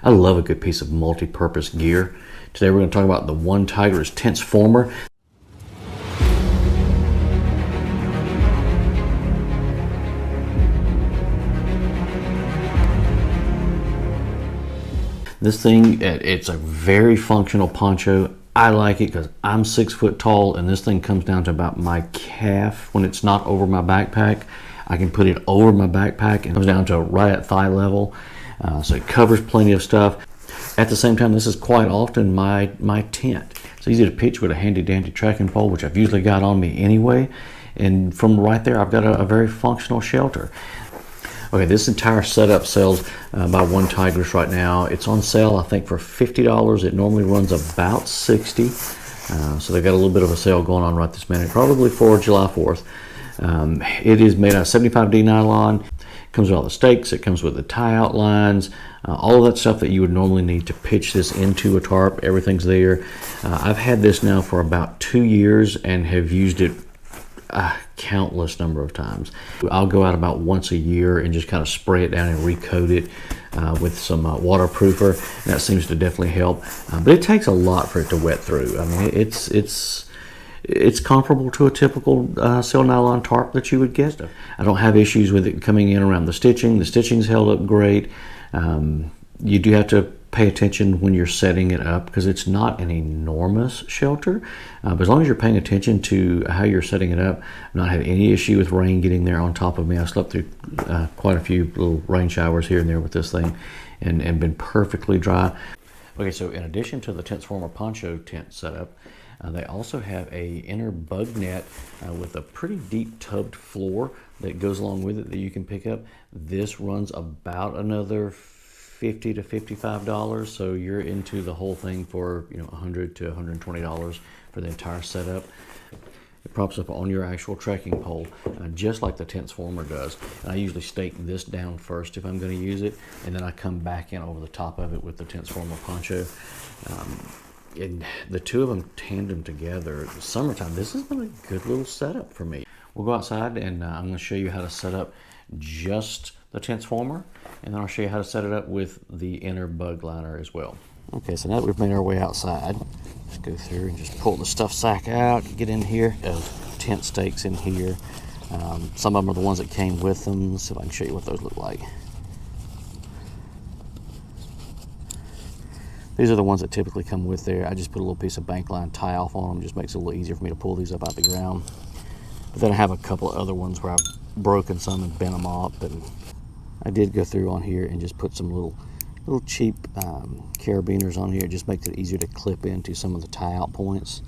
I love a good piece of multi-purpose gear. Today we're going to talk about the OneTigris Tentsformer. This thing, it's a very functional poncho. I like it because I'm 6 foot tall, and this thing comes down to about my calf when it's not over my backpack. I can put it over my backpack and it comes down to right at thigh level. So it covers plenty of stuff. At the same time, this is quite often my tent. It's easy to pitch with a handy dandy trekking pole, which I've usually got on me anyway. And from right there, I've got a very functional shelter. Okay, this entire setup sells by OneTigris right now. It's on sale, I think, for $50. It normally runs about $60. So they've got a little bit of a sale going on right this minute, probably for July 4th. It is made out of 75D nylon. It comes with all the stakes. It comes with the tie-out lines. All of that stuff that you would normally need to pitch this into a tarp. Everything's there. I've had this now for about 2 years and have used it a countless number of times. I'll go out about once a year and just kind of spray it down and recoat it with some waterproofer. And that seems to definitely help. But it takes a lot for it to wet through. I mean, it's comparable to a typical cell nylon tarp that you would get. I don't have issues with it coming in around the stitching. The stitching's held up great. You do have to pay attention when you're setting it up because it's not an enormous shelter. But as long as you're paying attention to how you're setting it up, I've not had any issue with rain getting there on top of me. I slept through quite a few little rain showers here and there with this thing and been perfectly dry. Okay, so in addition to the Tentsformer poncho tent setup, they also have a inner bug net with a pretty deep tubbed floor that goes along with it that you can pick up. This runs about another $50 to $55, so you're into the whole thing for $100 to $120 for the entire setup. It props up on your actual trekking pole, just like the Tentsformer does. And I usually stake this down first if I'm going to use it, and then I come back in over the top of it with the Tentsformer poncho. And the two of them tandem together. The summertime, this has been a good little setup for me. We'll go outside and I'm going to show you how to set up just the Tentsformer, and then I'll show you how to set it up with the inner bug liner as well. Okay, so now that we've made our way outside, let's go through and just pull the stuff sack out, get in here. There's tent stakes in here. Some of them are the ones that came with them. Let's see if I can show you what those look like. These are the ones that typically come with there. I just put a little piece of bank line tie off on them. Just makes it a little easier for me to pull these up out the ground. But then I have a couple of other ones where I've broken some and bent them up. And I did go through on here and just put some little cheap carabiners on here. It just makes it easier to clip into some of the tie out points.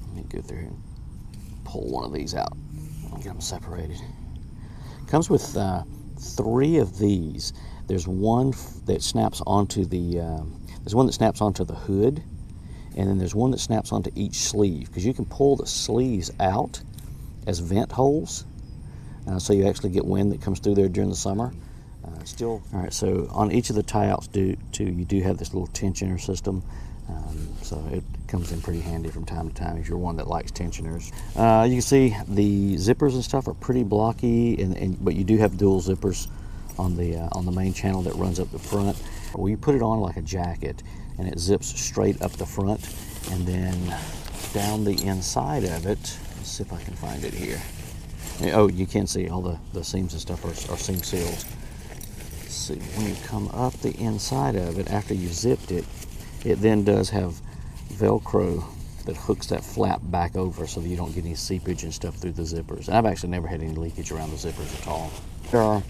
Let me go through and pull one of these out and get them separated. Comes with 3 of these. There's one that snaps onto the there's one that snaps onto the hood, and then there's one that snaps onto each sleeve, because you can pull the sleeves out as vent holes, so you actually get wind that comes through there during the summer. All right, so on each of the tie-outs you do have this little tensioner system, so it comes in pretty handy from time to time if you're one that likes tensioners. You can see the zippers and stuff are pretty blocky, but you do have dual zippers on the main channel that runs up the front. Well, you put it on like a jacket, and it zips straight up the front, and then down the inside of it. Let's see if I can find it here. Oh, you can see all the seams and stuff are seam sealed. Let's see, when you come up the inside of it, after you zipped it, it then does have Velcro that hooks that flap back over so that you don't get any seepage and stuff through the zippers. And I've actually never had any leakage around the zippers at all. There are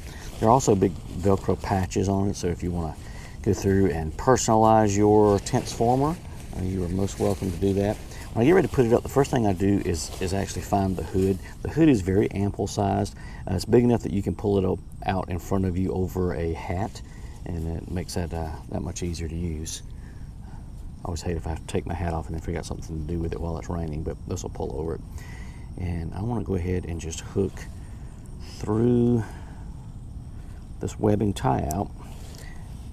also big Velcro patches on it, so if you want to go through and personalize your Tentsformer, you are most welcome to do that. When I get ready to put it up, the first thing I do is actually find the hood. The hood is very ample sized. It's big enough that you can pull it out in front of you over a hat, and it makes that much easier to use. I always hate if I have to take my hat off and then figure out something to do with it while it's raining, but this will pull over it. And I want to go ahead and just hook through this webbing tie out,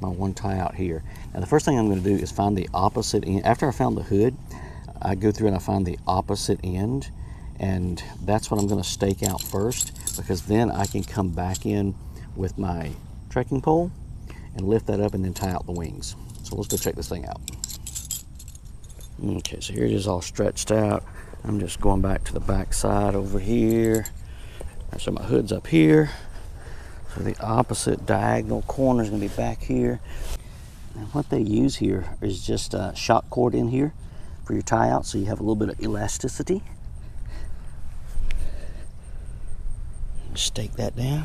my one tie out here. Now the first thing I'm going to do is find the opposite end. After I found the hood, I go through and I find the opposite end, and that's what I'm going to stake out first, because then I can come back in with my trekking pole and lift that up and then tie out the wings. So let's go check this thing out. Okay, so here it is all stretched out. I'm just going back to the back side over here. So my hood's up here. So the opposite diagonal corner is going to be back here. And what they use here is just a shock cord in here for your tie out, so you have a little bit of elasticity. Just stake that down.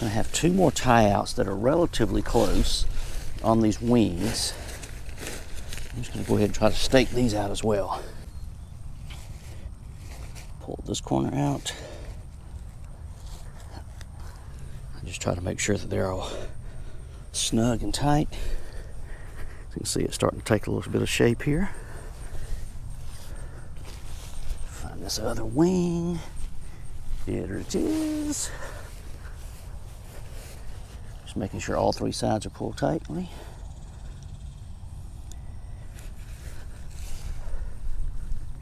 I have 2 more tie outs that are relatively close on these wings. I'm just going to go ahead and try to stake these out as well. Pull this corner out. I just try to make sure that they're all snug and tight. You can see it's starting to take a little bit of shape here. Find this other wing. There it is. Just making sure all 3 sides are pulled tightly.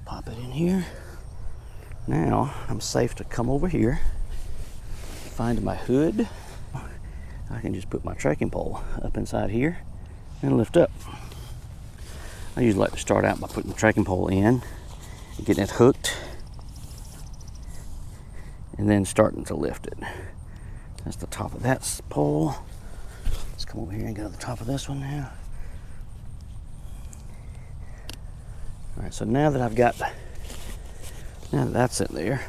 Pop it in here. Now I'm safe to come over here, find my hood. I can just put my trekking pole up inside here and lift up. I usually like to start out by putting the trekking pole in and getting it hooked and then starting to lift it. That's the top of that pole. Let's come over here and get to the top of this one now. All right, so now that that's in there,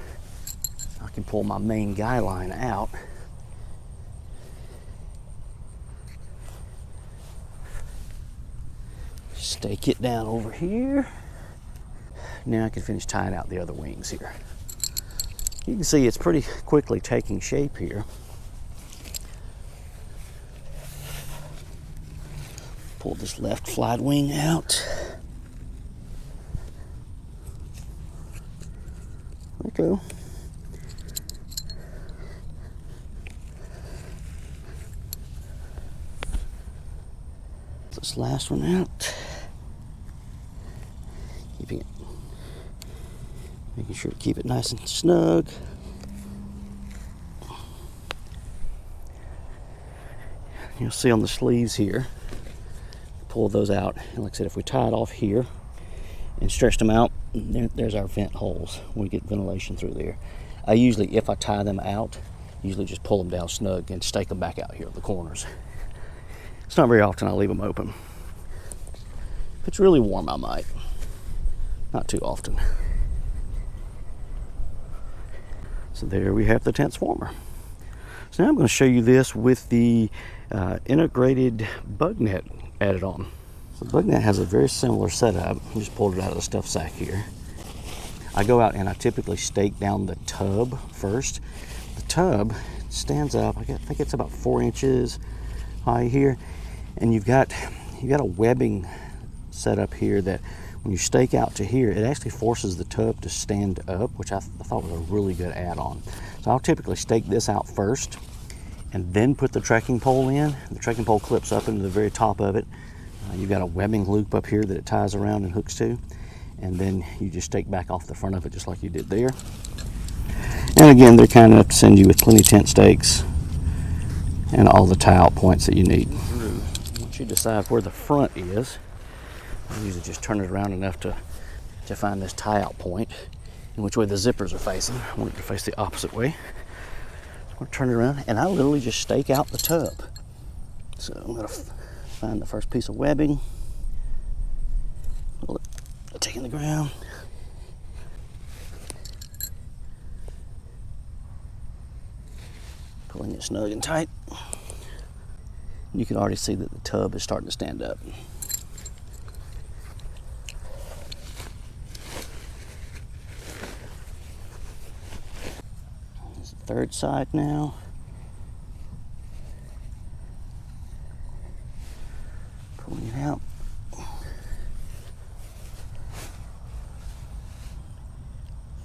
I can pull my main guy line out. Stake it down over here. Now I can finish tying out the other wings here. You can see it's pretty quickly taking shape here. Pull this left flight wing out. There we go. This last one out. Making sure to keep it nice and snug. You'll see on the sleeves here, pull those out. And like I said, if we tie it off here and stretch them out, there's our vent holes. We get ventilation through there. I usually, if I tie them out, usually just pull them down snug and stake them back out here at the corners. It's not very often I leave them open. If it's really warm, I might. Not too often. So there we have the Tentsformer. So now I'm going to show you this with the integrated bug net added on. So the bug net has a very similar setup. I just pulled it out of the stuff sack here. I go out and I typically stake down the tub first. The tub stands up, I think it's about 4 inches high here, and you've got a webbing set up here that when you stake out to here, it actually forces the tub to stand up, which I thought was a really good add-on. So I'll typically stake this out first and then put the trekking pole in. The trekking pole clips up into the very top of it. You've got a webbing loop up here that it ties around and hooks to, and then you just stake back off the front of it just like you did there. And again, they're kind enough to send you with plenty of tent stakes and all the tie-out points that you need. Once you decide where the front is, I usually just turn it around enough to find this tie-out point and which way the zippers are facing. I want it to face the opposite way. So I'm going to turn it around, and I literally just stake out the tub. So I'm going to find the first piece of webbing, pull it, take in the ground, pulling it snug and tight. You can already see that the tub is starting to stand up. There's the third side now. Pulling it out.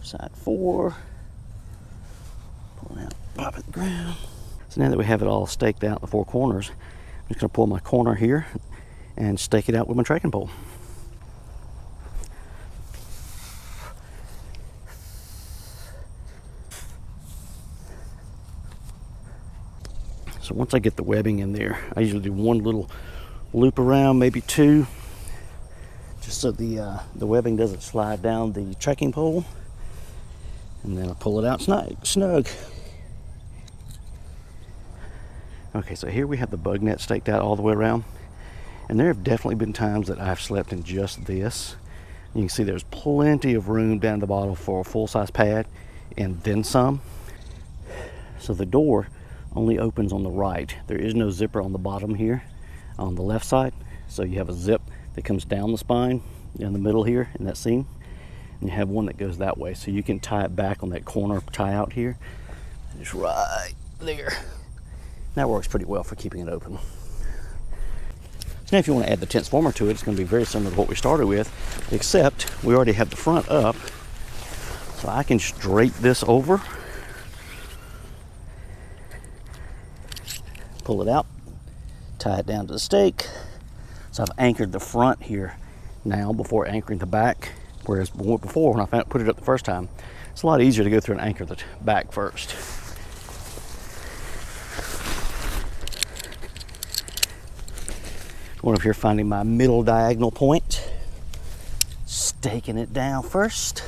Side 4. Pulling out, pop it the ground. So now that we have it all staked out, the 4 corners, I'm just going to pull my corner here and stake it out with my trekking pole. So once I get the webbing in there, I usually do one little loop around, maybe 2, just so the webbing doesn't slide down the trekking pole. And then I pull it out snug. Okay, so here we have the bug net staked out all the way around. And there have definitely been times that I've slept in just this. You can see there's plenty of room down the bottom for a full-size pad and then some. So the door only opens on the right. There is no zipper on the bottom here on the left side. So you have a zip that comes down the spine in the middle here in that seam. And you have one that goes that way. So you can tie it back on that corner tie out here. Just right there. That works pretty well for keeping it open. So now if you want to add the Tentsformer to it, it's going to be very similar to what we started with, except we already have the front up. So I can straight this over, pull it out, tie it down to the stake. So I've anchored the front here now before anchoring the back, whereas before when I put it up the first time, it's a lot easier to go through and anchor the back first. Going up here, finding my middle diagonal point, staking it down first.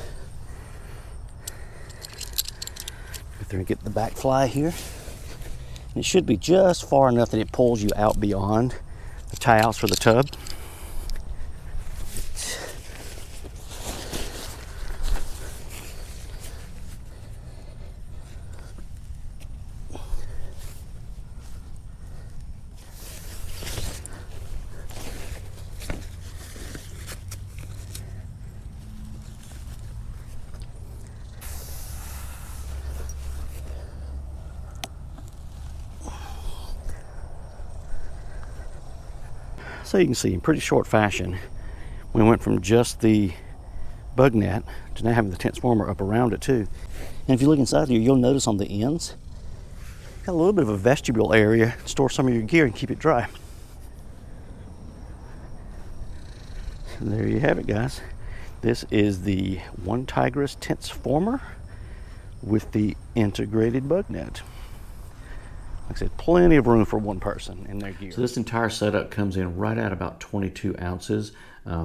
Go through and get the back fly here. And it should be just far enough that it pulls you out beyond the tie outs for the tub. So you can see in pretty short fashion, we went from just the bug net to now having the Tentsformer up around it too. And if you look inside here, you'll notice on the ends, got a little bit of a vestibule area to store some of your gear and keep it dry. And there you have it, guys. This is the OneTigris Tentsformer with the integrated bug net. Like I said, plenty of room for one person in their gear. So this entire setup comes in right at about 22 ounces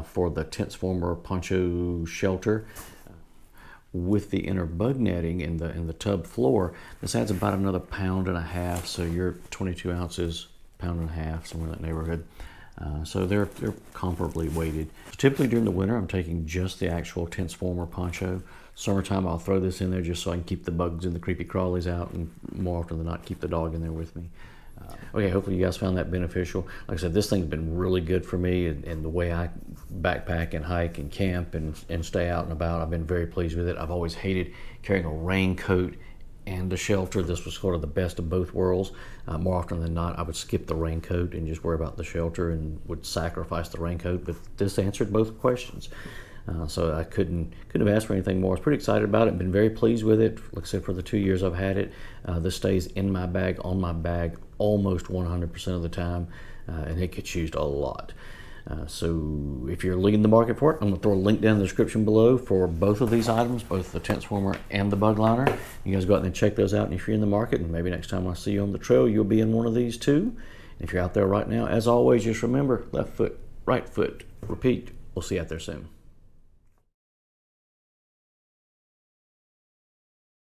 for the Tentsformer poncho shelter. With the inner bug netting in the tub floor, this adds about another 1.5 pounds. So you're 22 ounces, 1.5 pounds, somewhere in that neighborhood. So they're comparably weighted. So typically during the winter, I'm taking just the actual Tentsformer poncho. Summertime, I'll throw this in there just so I can keep the bugs and the creepy crawlies out, and more often than not, keep the dog in there with me. Okay, hopefully you guys found that beneficial. Like I said, this thing's been really good for me, and the way I backpack and hike and camp and stay out and about, I've been very pleased with it. I've always hated carrying a raincoat and a shelter. This was sort of the best of both worlds. More often than not, I would skip the raincoat and just worry about the shelter and would sacrifice the raincoat, but this answered both questions. So I couldn't have asked for anything more. I was pretty excited about it, been very pleased with it. Like I said, for the 2 years I've had it, this stays in my bag, on my bag, almost 100% of the time, and it gets used a lot. So if you're looking in the market for it, I'm going to throw a link down in the description below for both of these items, both the Tentsformer and the bug liner. You guys go out and check those out, and if you're in the market, and maybe next time I see you on the trail, you'll be in one of these too. And if you're out there right now, as always, just remember, left foot, right foot, repeat. We'll see you out there soon.